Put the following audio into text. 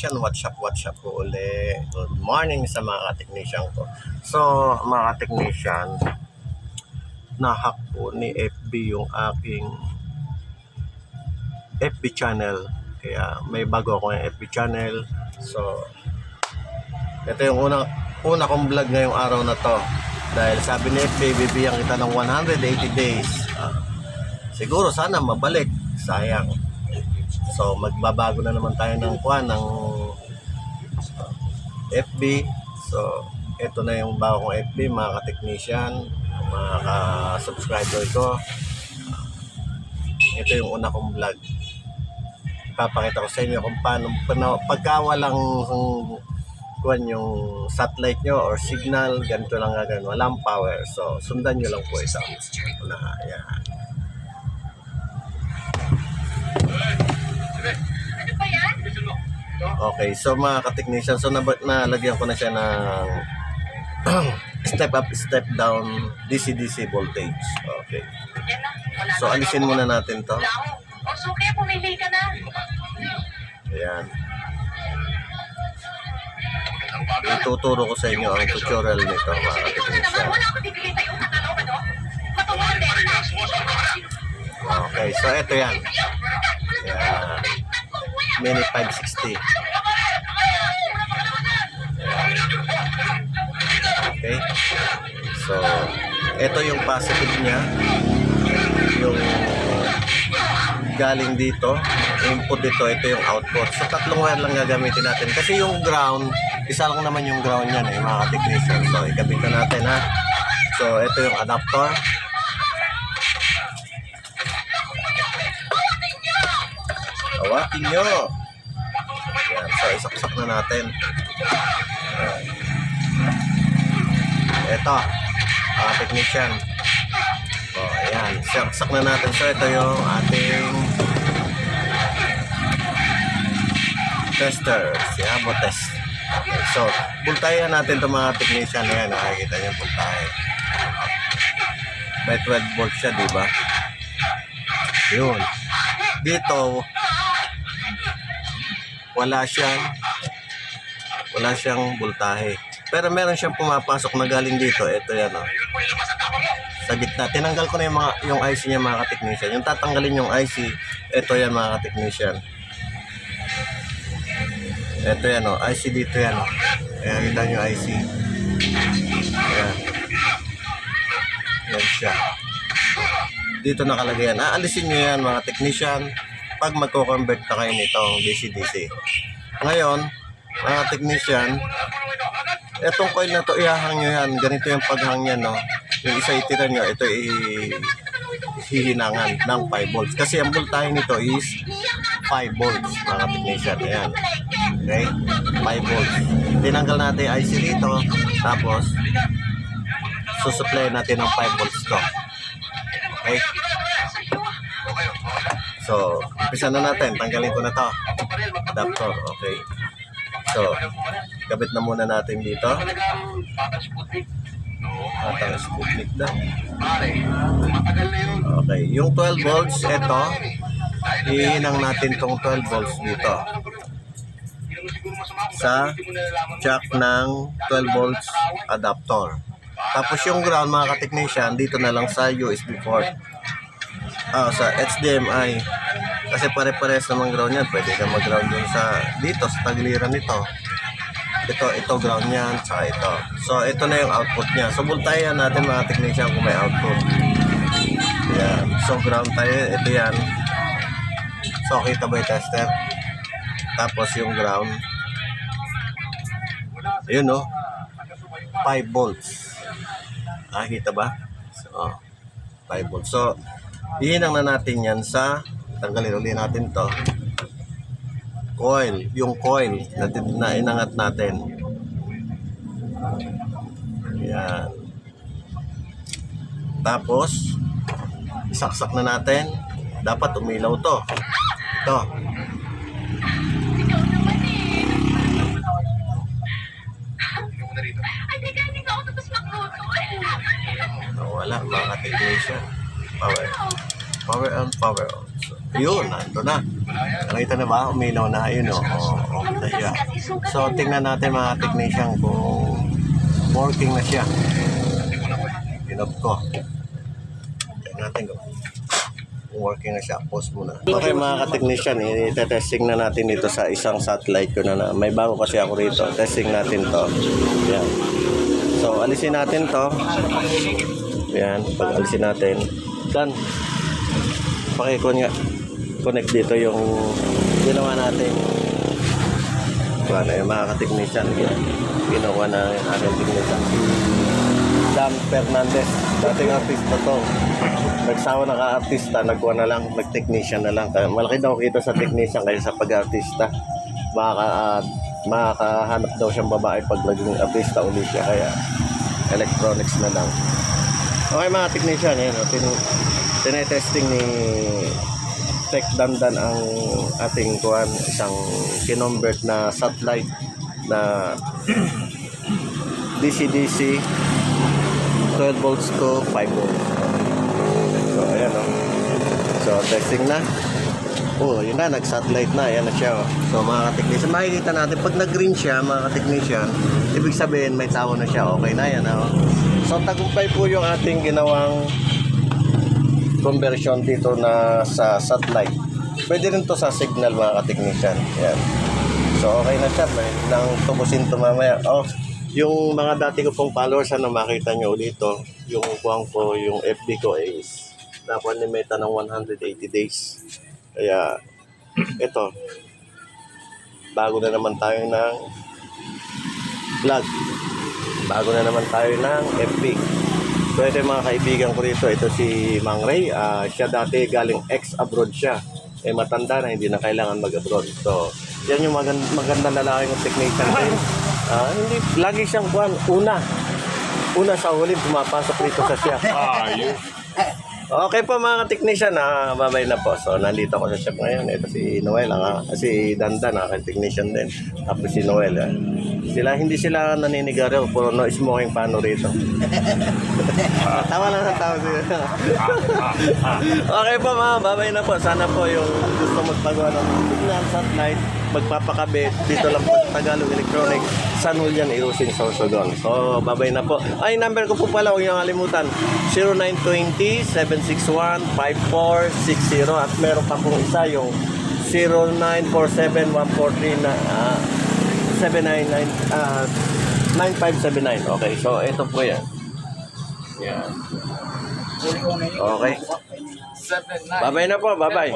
ka-technician, what's up po uli. Good morning sa mga ka-technician ko. So, mga ka-technician, nahack po ni FB yung aking FB channel. Kaya may bago ako yung FB channel. So, ito yung una kong vlog ngayong araw na to. Dahil sabi ni FB, bibigyan kita ng 180 days. Siguro sana mabalik. Sayang. So magbabago na naman tayo ng FB. So ito na yung bago kong FB, mga ka-technician, mga ka-subscriber ko. Ito yung una kong vlog. Ipapakita ko sa inyo kung paano pagka walang yung satellite nyo or signal, ganito lang gagawin, walang power. So sundan nyo lang po ito. Yan. Okay, so mga ka-technician, so nalagyan ko na siya ng step up, step down DC-DC voltage. Okay. So alisin muna natin to. Okay, pumili ka na. Ayan. Ituturo ko sa inyo ang tutorial nito, mga ka-technician. Okay, so ito yan. Ayan. Mini 560. Okay. So, ito yung positive niya. Yung galing dito. Input dito, ito yung output. So, tatlong wire lang gagamitin natin. Kasi yung ground, isa lang naman yung ground yan mga ka-technician. So, ikabit na natin ha. So, ito yung adapter. Hawakin nyo. Ayan, so isaksak na natin. Ito, technician. So, ayan, isaksak na natin. So, ito yung ating tester. Siabo test. Okay, so, bultayan natin itong mga technician. Ayan, nakikita nyo yung bultahe. May 12 volts siya, diba? Yun. Dito, wala siyang voltahe. Pero meron siyang pumapasok na galing dito. Ito yan, oh. Sa gitna. Tinanggal ko na yung IC niya, mga ka-technician. Yung tatanggalin yung IC, ito yan, mga ka-technician. Ito yan, oh. IC dito yan, oh. Ayan, kita nyo IC. Ayan. Yan siya. Dito nakalagay yan. Aalisin nyo yan, mga technician, pag magko-convert na kayo nitong DC-DC. Ngayon, mga technician, itong coil na to, ihahang nyo yan. Ganito yung paghang yan, no? Yung isa itira nyo, ito hihinangan ng 5 volts. Kasi ang voltahe nito is 5 volts, mga technician. Ayan. Okay? 5 volts. Tinanggal natin yung IC dito, tapos susupply natin ng 5 volts to. Okay? So, umpisa na natin. Tanggalin ko na to. Adapter. Okay. So, kabit na muna natin dito. Batang Sputnik daw. Okay. Yung 12 volts, ito. Hihinang natin tong 12 volts dito. Sa jack ng 12 volts adapter. Tapos yung ground, mga ka-technician, dito na lang sa USB port. Sa HDMI. Kasi pare-pares namang ground yan. Pwede ka mag-ground dun dito sa tagliran nito. Ito ground yan, saka ito. So ito na yung output niya. So bultayan natin, mga technician, kung may output. Yan. So ground tayo, ito yan. So kita ba yung tester? Tapos yung ground. Ayun, no? 5 volts. Kita ba? So 5 volts. So ihinang na natin yan tanggalin ulit natin to coil, yung coil na inangat natin. Yan. Tapos isaksak na natin. Dapat umilaw to. Ito. Wala, mga ka-technician. Power on, power on. So, yun, nandun na. Nakita na ba? Uminaw na. Ayun o. Oh, kita siya. So, tingnan natin mga technician kung working na siya. Pinob ko. Tingnan natin kung working na siya. Pause muna. Okay mga ka-technician, i-testing na natin dito sa isang satellite ko na. May bago kasi ako rito. Testing natin to. Yan. So, alisin natin to. Yan. Pag alisin natin. Done. Connect dito yung ginawa natin. Ano yung mga ka-technician. Ginawa na yung aking technician. Dan Fernandez. Dating artista to. Nagsawa na ka-artista. Nagkuha na lang. Nag-technician na lang. Malaki daw kita sa technician kaysa sa pag-artista. Makakahanap daw siyang babae pag naging artista ulit siya. Kaya electronics na lang. Okay mga technician. Yan. Tinetesting ni Tech Dandan ang ating kuhan, isang kinumbert na satellite na DC-DC 12 volts to 5 volts. So ayan o. So testing na. Oh, yun na, nag-satellite na. Ayan na siya o. So mga ka-technician, makikita natin pag nag-green siya mga ka-technician, ibig sabihin may tao na siya. Okay na yan o. So tagumpay po yung ating ginawang conversion dito na sa satellite. Pwede rin to sa signal mga ka-technician. Yan. So okay na siya. May nang tubusin to mamaya. Oh, yung mga dati ko pong followers na makita nyo dito, yung kuwang ko, yung FB ko is nakuha ni Meta ng 180 days. Kaya ito, bago na naman tayo ng vlog. Bago na naman tayo ng FB. So ito yung mga kaibigan ko rito. Ito si Mang Ray. Siya dati galing ex-abroad siya. Matanda na, hindi na kailangan mag-abroad. So yan yung maganda lalaki ng technician rin. Hindi, lagi siyang kuhan. Una sa huli, pumapasok rito sa siya. Okay po mga technician, babay na po. So nandito ako sa shop ngayon. Ito si Noel, si Dandan, technician din. Tapos si Noel. Hindi sila naninigarilyo, puro no smoking pano rito. Tawa lang ang tao sila. Okay po mga, babay na po. Sana po yung gusto magpagawa ng signal satellite, magpapakabit dito lang po sa Tagalog Electronics, San Julian, Irusin, Sorsogon. So babay na po. Ay, number ko po pala, huwag niyong kalimutan, 0920-761-5460. At meron pa pong isa, yung 0947-143 na 9579. Okay, so ito po yan. Yan. Okay. Babay na po, babay.